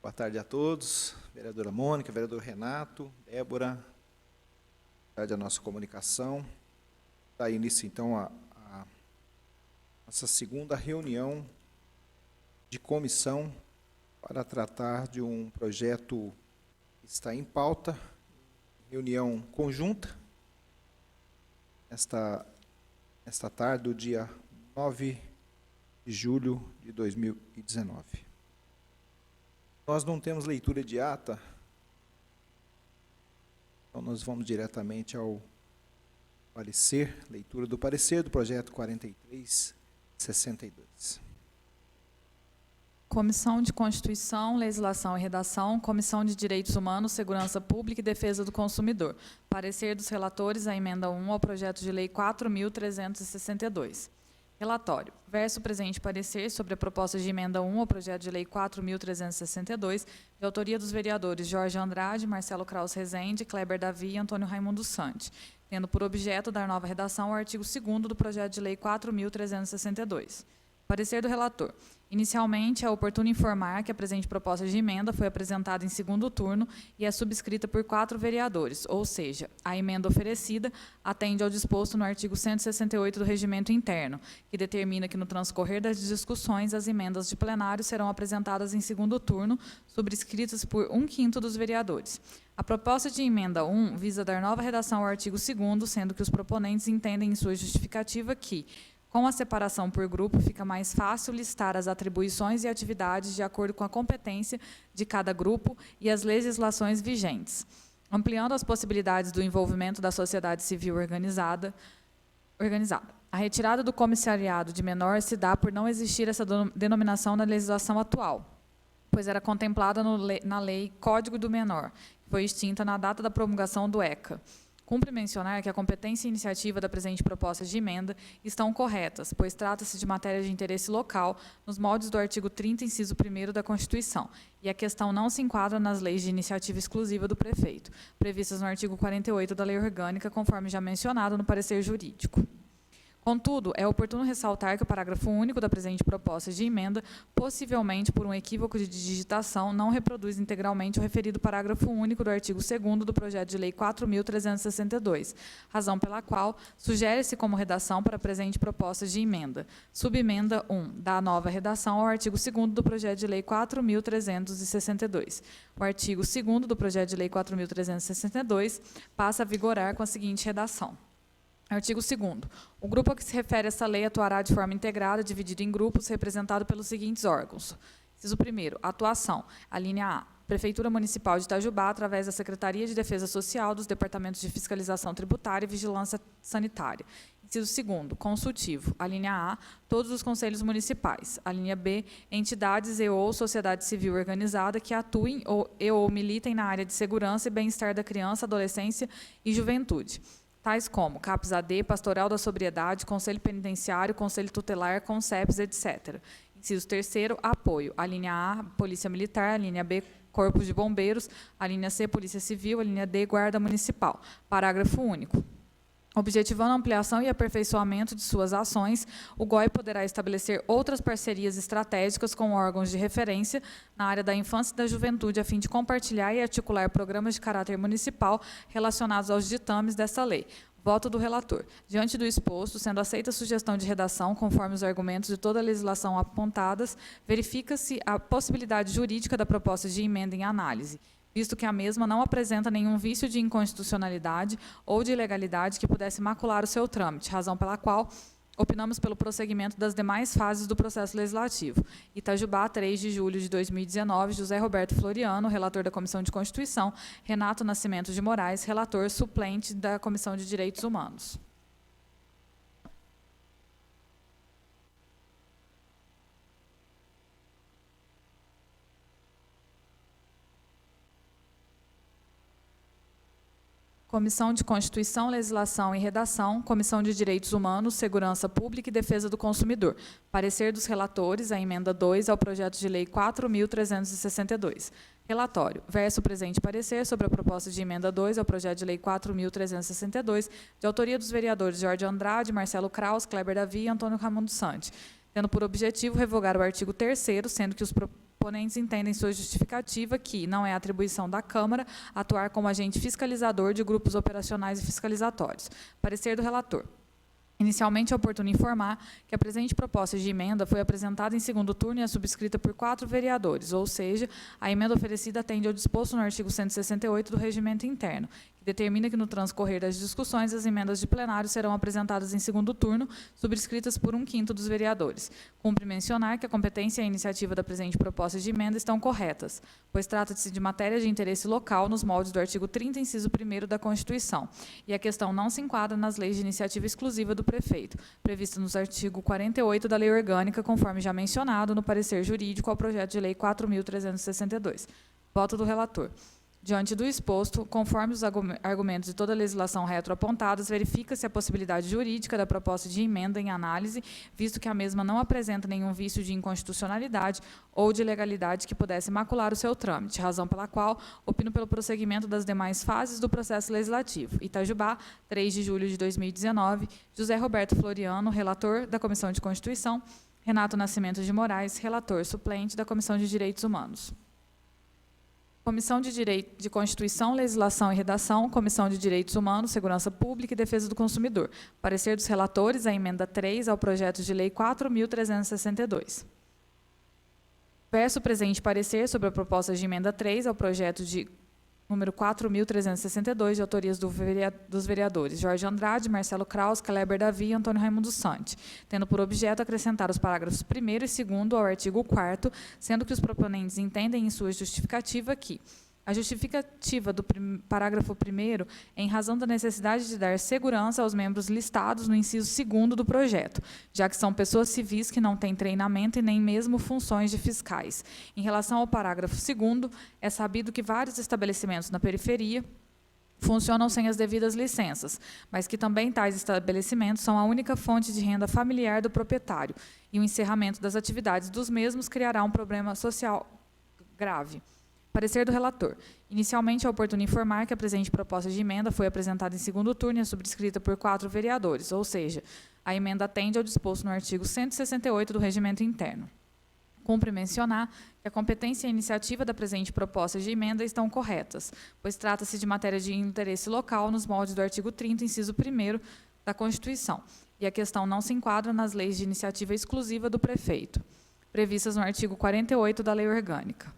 Boa tarde a todos, vereadora Mônica, vereador Renato, Débora, boa tarde à nossa comunicação. Dá início, então, a nossa segunda reunião de comissão para tratar de um projeto que está em pauta, reunião conjunta, esta tarde do dia 9 de julho de 2019. Nós não temos leitura de ata, então nós vamos diretamente ao parecer, leitura do parecer do projeto 4362. Comissão de Constituição, Legislação e Redação, Comissão de Direitos Humanos, Segurança Pública e Defesa do Consumidor. Parecer dos relatores, a emenda 1 ao projeto de lei 4.362. Relatório. Verso presente parecer sobre a proposta de emenda 1 ao projeto de lei 4.362, de autoria dos vereadores Jorge Andrade, Marcelo Kraus Rezende, Kleber Davi e Antônio Raimundo Sante, tendo por objeto dar nova redação ao artigo 2º do projeto de lei 4.362. Parecer do relator. Inicialmente, é oportuno informar que a presente proposta de emenda foi apresentada em segundo turno e é subscrita por 4 vereadores, ou seja, a emenda oferecida atende ao disposto no artigo 168 do Regimento Interno, que determina que no transcorrer das discussões as emendas de plenário serão apresentadas em segundo turno, subscritas por 1/5 dos vereadores. A proposta de emenda 1 visa dar nova redação ao artigo 2º, sendo que os proponentes entendem em sua justificativa que, com a separação por grupo, fica mais fácil listar as atribuições e atividades de acordo com a competência de cada grupo e as legislações vigentes, ampliando as possibilidades do envolvimento da sociedade civil organizada. A retirada do comissariado de menor se dá por não existir essa denominação na legislação atual, pois era contemplada na Lei Código do Menor, que foi extinta na data da promulgação do ECA. Cumpre mencionar que a competência e iniciativa da presente proposta de emenda estão corretas, pois trata-se de matéria de interesse local, nos moldes do artigo 30, inciso 1º da Constituição, e a questão não se enquadra nas leis de iniciativa exclusiva do prefeito, previstas no artigo 48 da Lei Orgânica, conforme já mencionado no parecer jurídico. Contudo, é oportuno ressaltar que o parágrafo único da presente proposta de emenda, possivelmente por um equívoco de digitação, não reproduz integralmente o referido parágrafo único do artigo 2º do projeto de lei 4.362, razão pela qual sugere-se como redação para a presente proposta de emenda. Subemenda 1, dá nova redação ao artigo 2º do projeto de lei 4.362. O artigo 2º do projeto de lei 4.362 passa a vigorar com a seguinte redação. Artigo 2º. O grupo a que se refere esta lei atuará de forma integrada, dividido em grupos, representado pelos seguintes órgãos. Inciso 1º. Atuação. A linha A. Prefeitura Municipal de Itajubá, através da Secretaria de Defesa Social, dos Departamentos de Fiscalização Tributária e Vigilância Sanitária. Inciso 2º. Consultivo. A linha A. Todos os conselhos municipais. A linha B. Entidades e ou sociedade civil organizada que atuem ou militem na área de segurança e bem-estar da criança, adolescência e juventude, tais como CAPS-AD, Pastoral da Sobriedade, Conselho Penitenciário, Conselho Tutelar, CONCEPS, etc. Inciso 3º, apoio. A linha A, Polícia Militar, a linha B, Corpos de Bombeiros, a linha C, Polícia Civil, a linha D, Guarda Municipal. Parágrafo único. Objetivando a ampliação e aperfeiçoamento de suas ações, o GOI poderá estabelecer outras parcerias estratégicas com órgãos de referência na área da infância e da juventude, a fim de compartilhar e articular programas de caráter municipal relacionados aos ditames desta lei. Voto do relator. Diante do exposto, sendo aceita a sugestão de redação, conforme os argumentos de toda a legislação apontadas, verifica-se a possibilidade jurídica da proposta de emenda em análise, visto que a mesma não apresenta nenhum vício de inconstitucionalidade ou de ilegalidade que pudesse macular o seu trâmite, razão pela qual opinamos pelo prosseguimento das demais fases do processo legislativo. Itajubá, 3 de julho de 2019, José Roberto Floriano, relator da Comissão de Constituição, Renato Nascimento de Moraes, relator suplente da Comissão de Direitos Humanos. Comissão de Constituição, Legislação e Redação, Comissão de Direitos Humanos, Segurança Pública e Defesa do Consumidor. Parecer dos relatores, a emenda 2 ao projeto de lei 4.362. Relatório. Verso presente parecer sobre a proposta de emenda 2 ao projeto de lei 4.362, de autoria dos vereadores Jorge Andrade, Marcelo Kraus, Kleber Davi e Antônio Raimundo Sante, tendo por objetivo revogar o artigo 3º, sendo que os proponentes entendem sua justificativa que não é atribuição da Câmara atuar como agente fiscalizador de grupos operacionais e fiscalizatórios. Parecer do relator. Inicialmente, é oportuno informar que a presente proposta de emenda foi apresentada em segundo turno e é subscrita por 4 vereadores, ou seja, a emenda oferecida atende ao disposto no artigo 168 do Regimento Interno, que determina que no transcorrer das discussões as emendas de plenário serão apresentadas em segundo turno, subscritas por 1/5 dos vereadores. Cumpre mencionar que a competência e a iniciativa da presente proposta de emenda estão corretas, pois trata-se de matéria de interesse local nos moldes do artigo 30, inciso 1º da Constituição, e a questão não se enquadra nas leis de iniciativa exclusiva do prefeito, prevista nos artigos 48 da Lei Orgânica, conforme já mencionado no parecer jurídico ao projeto de lei 4.362. Voto do relator. Diante do exposto, conforme os argumentos de toda a legislação retroapontados, verifica-se a possibilidade jurídica da proposta de emenda em análise, visto que a mesma não apresenta nenhum vício de inconstitucionalidade ou de ilegalidade que pudesse macular o seu trâmite, razão pela qual opino pelo prosseguimento das demais fases do processo legislativo. Itajubá, 3 de julho de 2019, José Roberto Floriano, relator da Comissão de Constituição, Renato Nascimento de Moraes, relator suplente da Comissão de Direitos Humanos. Comissão de Constituição, Legislação e Redação, Comissão de Direitos Humanos, Segurança Pública e Defesa do Consumidor. Parecer dos relatores, a emenda 3 ao projeto de lei 4.362. Verso o presente parecer sobre a proposta de emenda 3 ao projeto de número 4.362, de autorias dos vereadores Jorge Andrade, Marcelo Kraus, Kleber Davi e Antônio Raimundo Santi, tendo por objeto acrescentar os parágrafos 1º e 2º ao artigo 4º, sendo que os proponentes entendem em sua justificativa que a justificativa do parágrafo 1º é em razão da necessidade de dar segurança aos membros listados no inciso 2º do projeto, já que são pessoas civis que não têm treinamento e nem mesmo funções de fiscais. Em relação ao parágrafo 2º, é sabido que vários estabelecimentos na periferia funcionam sem as devidas licenças, mas que também tais estabelecimentos são a única fonte de renda familiar do proprietário, e o encerramento das atividades dos mesmos criará um problema social grave. Parecer do relator. Inicialmente, é oportuno informar que a presente proposta de emenda foi apresentada em segundo turno e é subscrita por 4 vereadores, ou seja, a emenda atende ao disposto no artigo 168 do Regimento Interno. Cumpre mencionar que a competência e a iniciativa da presente proposta de emenda estão corretas, pois trata-se de matéria de interesse local nos moldes do artigo 30, inciso 1º da Constituição, e a questão não se enquadra nas leis de iniciativa exclusiva do prefeito, previstas no artigo 48 da Lei Orgânica.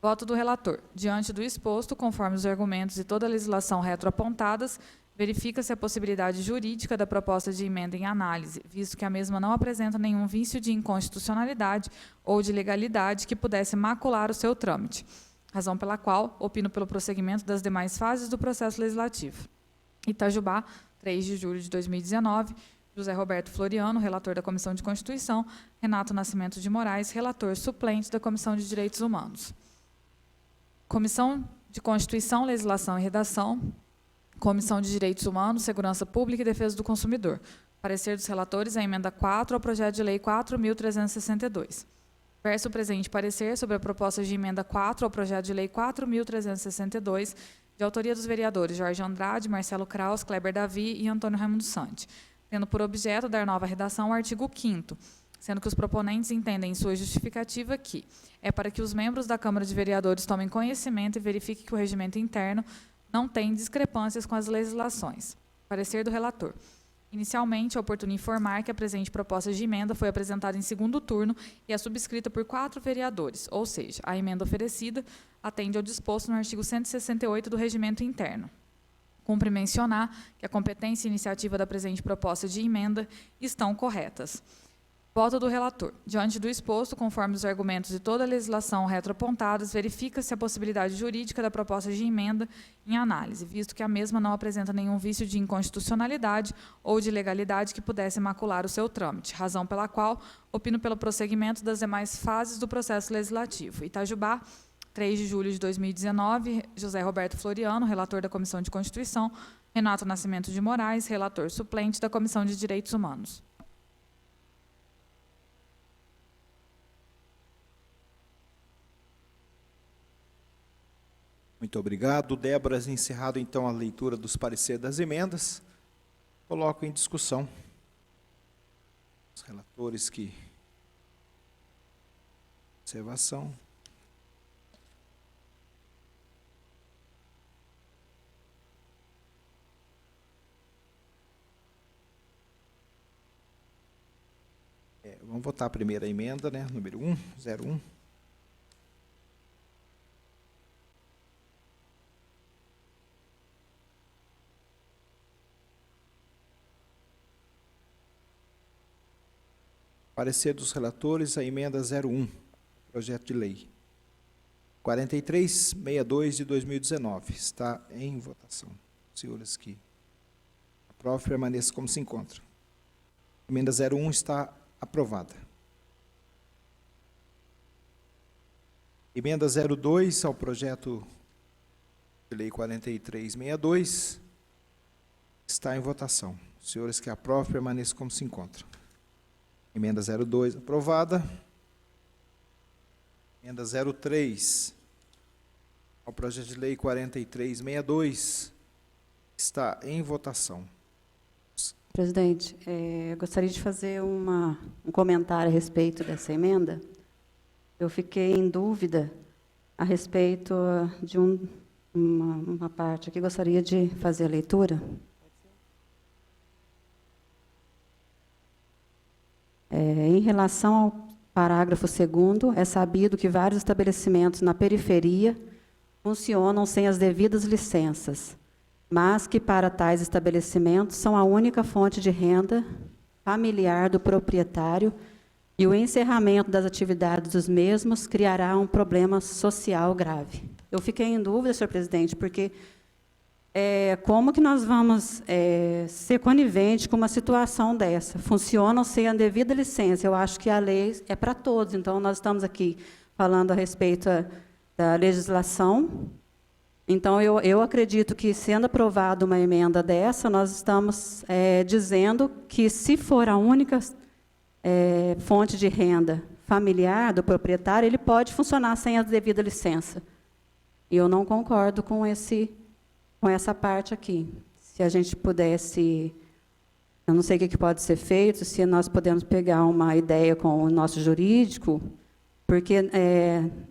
Voto do relator. Diante do exposto, conforme os argumentos e toda a legislação retroapontadas, verifica-se a possibilidade jurídica da proposta de emenda em análise, visto que a mesma não apresenta nenhum vício de inconstitucionalidade ou de ilegalidade que pudesse macular o seu trâmite, razão pela qual opino pelo prosseguimento das demais fases do processo legislativo. Itajubá, 3 de julho de 2019, José Roberto Floriano, relator da Comissão de Constituição, Renato Nascimento de Moraes, relator suplente da Comissão de Direitos Humanos. Comissão de Constituição, Legislação e Redação, Comissão de Direitos Humanos, Segurança Pública e Defesa do Consumidor. Parecer dos relatores, a emenda 4 ao projeto de lei 4.362. Verso o presente parecer sobre a proposta de emenda 4 ao projeto de lei 4.362, de autoria dos vereadores Jorge Andrade, Marcelo Kraus, Kleber Davi e Antônio Raimundo Santi, tendo por objeto dar nova redação ao artigo 5º, sendo que os proponentes entendem em sua justificativa que é para que os membros da Câmara de Vereadores tomem conhecimento e verifiquem que o regimento interno não tem discrepâncias com as legislações. Parecer do relator. Inicialmente, é oportuno informar que a presente proposta de emenda foi apresentada em segundo turno e é subscrita por 4 vereadores, ou seja, a emenda oferecida atende ao disposto no artigo 168 do Regimento Interno. Cumpre mencionar que a competência e iniciativa da presente proposta de emenda estão corretas. Voto do relator. Diante do exposto, conforme os argumentos de toda a legislação retroapontadas, verifica-se a possibilidade jurídica da proposta de emenda em análise, visto que a mesma não apresenta nenhum vício de inconstitucionalidade ou de ilegalidade que pudesse macular o seu trâmite, razão pela qual opino pelo prosseguimento das demais fases do processo legislativo. Itajubá, 3 de julho de 2019, José Roberto Floriano, relator da Comissão de Constituição, Renato Nascimento de Moraes, relator suplente da Comissão de Direitos Humanos. Muito obrigado. Débora, encerrado então a leitura dos pareceres das emendas, coloco em discussão os relatores que... Observação. votar a primeira emenda, né, número 01. Parecer dos relatores, a emenda 01, projeto de lei. 4362 de 2019, está em votação. Senhores que aprovam, permaneça como se encontra. Emenda 01 está aprovada. Emenda 02 ao projeto de lei 4362 está em votação. Senhores que aprovam, permaneça como se encontra. Emenda 02 aprovada. Emenda 03 ao projeto de lei 4362 está em votação. Presidente, gostaria de fazer um comentário a respeito dessa emenda. Eu fiquei em dúvida a respeito de uma parte aqui, gostaria de fazer a leitura. Em relação ao parágrafo 2º, é sabido que vários estabelecimentos na periferia funcionam sem as devidas licenças, mas que para tais estabelecimentos são a única fonte de renda familiar do proprietário e o encerramento das atividades dos mesmos criará um problema social grave. Eu fiquei em dúvida, senhor presidente, porque como que nós vamos ser coniventes com uma situação dessa? Funcionam sem a devida licença. Eu acho que a lei é para todos, então nós estamos aqui falando a respeito da legislação. Então, eu acredito que, sendo aprovada uma emenda dessa, nós estamos dizendo que, se for a única fonte de renda familiar do proprietário, ele pode funcionar sem a devida licença. E eu não concordo com essa parte aqui. Se a gente pudesse, eu não sei o que pode ser feito, se nós podemos pegar uma ideia com o nosso jurídico, porque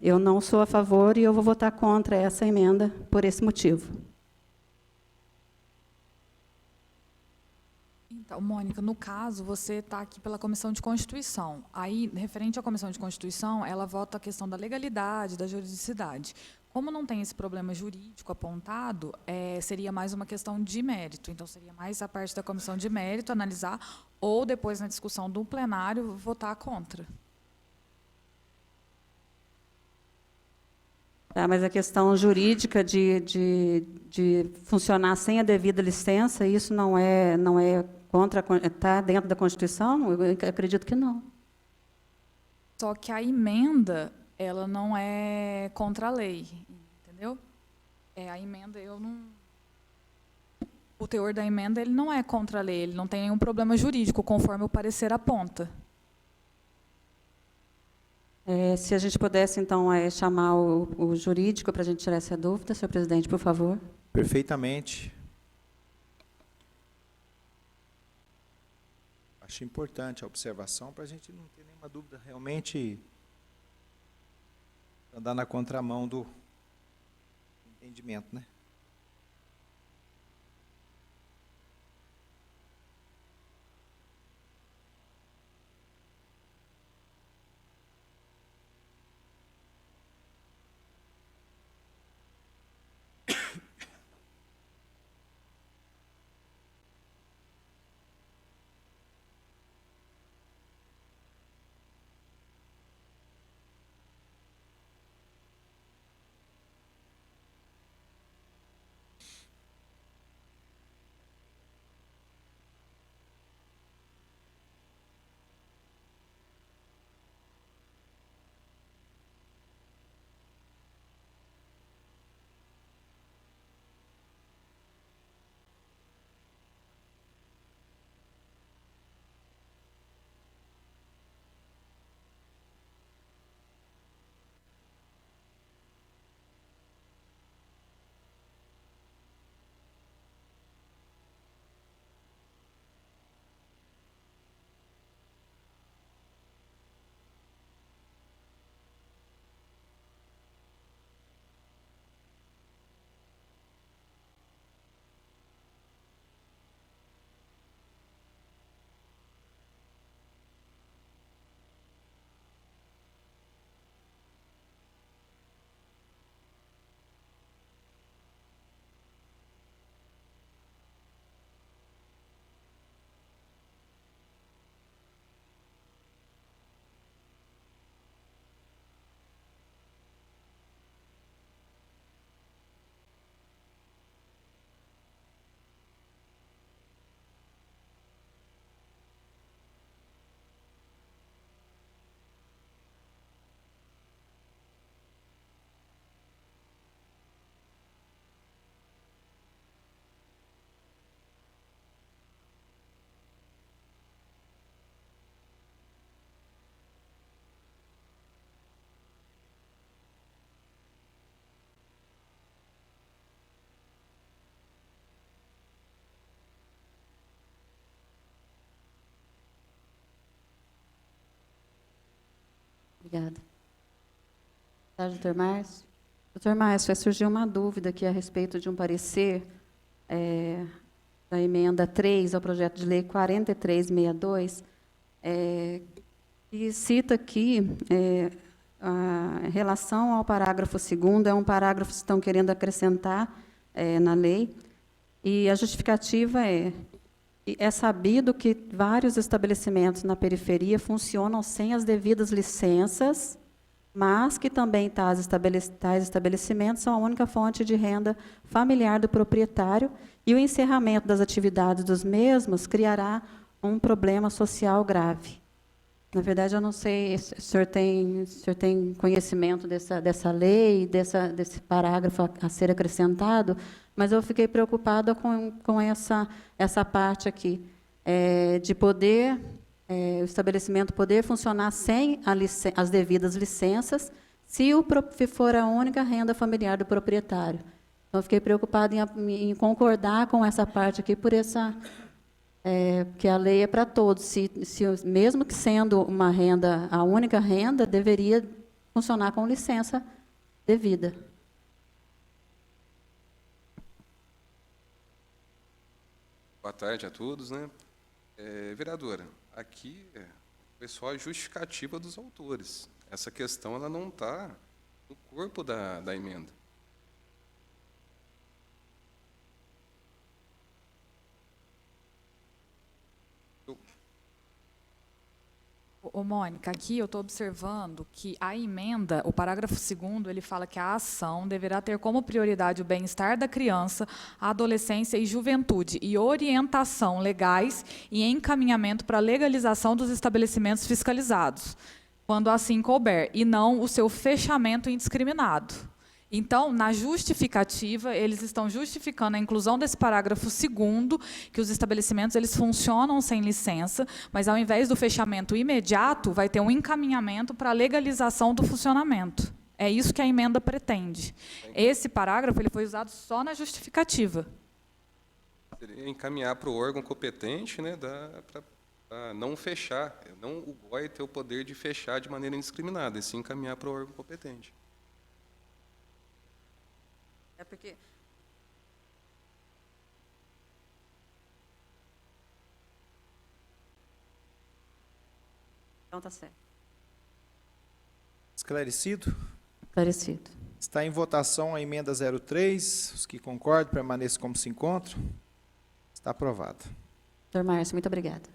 eu não sou a favor e eu vou votar contra essa emenda por esse motivo. Então, Mônica, no caso, você está aqui pela Comissão de Constituição. Aí, referente à Comissão de Constituição, ela vota a questão da legalidade, da juridicidade. Como não tem esse problema jurídico apontado, seria mais uma questão de mérito. Então, seria mais a parte da Comissão de Mérito analisar, ou depois, na discussão do plenário, votar contra. Mas a questão jurídica de funcionar sem a devida licença, isso não é contra, está dentro da Constituição? Eu acredito que não. Só que a emenda, ela não é contra a lei, entendeu? A emenda, o teor da emenda, ele não é contra a lei, ele não tem nenhum problema jurídico, conforme o parecer aponta. Se a gente pudesse, então, chamar o jurídico para a gente tirar essa dúvida, senhor presidente, por favor. Perfeitamente. Acho importante a observação para a gente não ter nenhuma dúvida, realmente andar na contramão do entendimento, né? Obrigada. Boa tarde, doutor Márcio. Doutor Márcio, vai surgir uma dúvida aqui a respeito de um parecer da emenda 3 ao projeto de lei 4362, que cita aqui, em relação ao parágrafo 2º, é um parágrafo que estão querendo acrescentar na lei, e a justificativa é sabido que vários estabelecimentos na periferia funcionam sem as devidas licenças, mas que também tais estabelecimentos são a única fonte de renda familiar do proprietário, e o encerramento das atividades dos mesmos criará um problema social grave. Na verdade, eu não sei se o senhor tem conhecimento dessa lei, desse parágrafo a ser acrescentado, mas eu fiquei preocupada com essa parte aqui, de poder, o estabelecimento poder funcionar sem as devidas licenças, se for a única renda familiar do proprietário. Então, eu fiquei preocupada em concordar com essa parte aqui, porque a lei é para todos. Mesmo que sendo uma renda, a única renda, deveria funcionar com licença devida. Boa tarde a todos, né? Vereadora, aqui foi só a justificativa dos autores. Essa questão ela não está no corpo da emenda. Ô, Mônica, aqui eu estou observando que a emenda, o parágrafo 2º, ele fala que a ação deverá ter como prioridade o bem-estar da criança, a adolescência e juventude, e orientação legais e encaminhamento para a legalização dos estabelecimentos fiscalizados, quando assim couber, e não o seu fechamento indiscriminado. Então, na justificativa, eles estão justificando a inclusão desse parágrafo 2º, que os estabelecimentos eles funcionam sem licença, mas, ao invés do fechamento imediato, vai ter um encaminhamento para a legalização do funcionamento. É isso que a emenda pretende. Esse parágrafo ele foi usado só na justificativa. Seria encaminhar para o órgão competente, né, para não fechar, não o GOI ter o poder de fechar de maneira indiscriminada, e sim encaminhar para o órgão competente. Porque então tá certo. Esclarecido? Esclarecido. Está em votação a emenda 03. Os que concordam, permaneçam como se encontram. Está aprovada. Doutor Márcio, muito obrigada.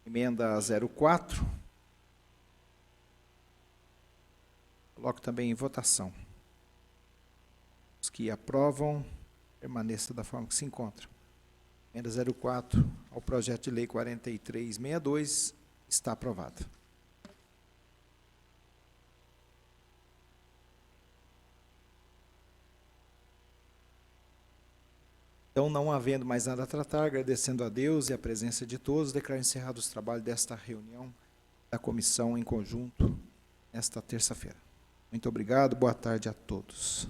Emenda 04. Coloco também em votação. Os que aprovam, permaneçam da forma que se encontram. Emenda 04 ao projeto de lei 4362 está aprovada. Então, não havendo mais nada a tratar, agradecendo a Deus e a presença de todos, declaro encerrado os trabalhos desta reunião da comissão em conjunto nesta terça-feira. Muito obrigado, boa tarde a todos.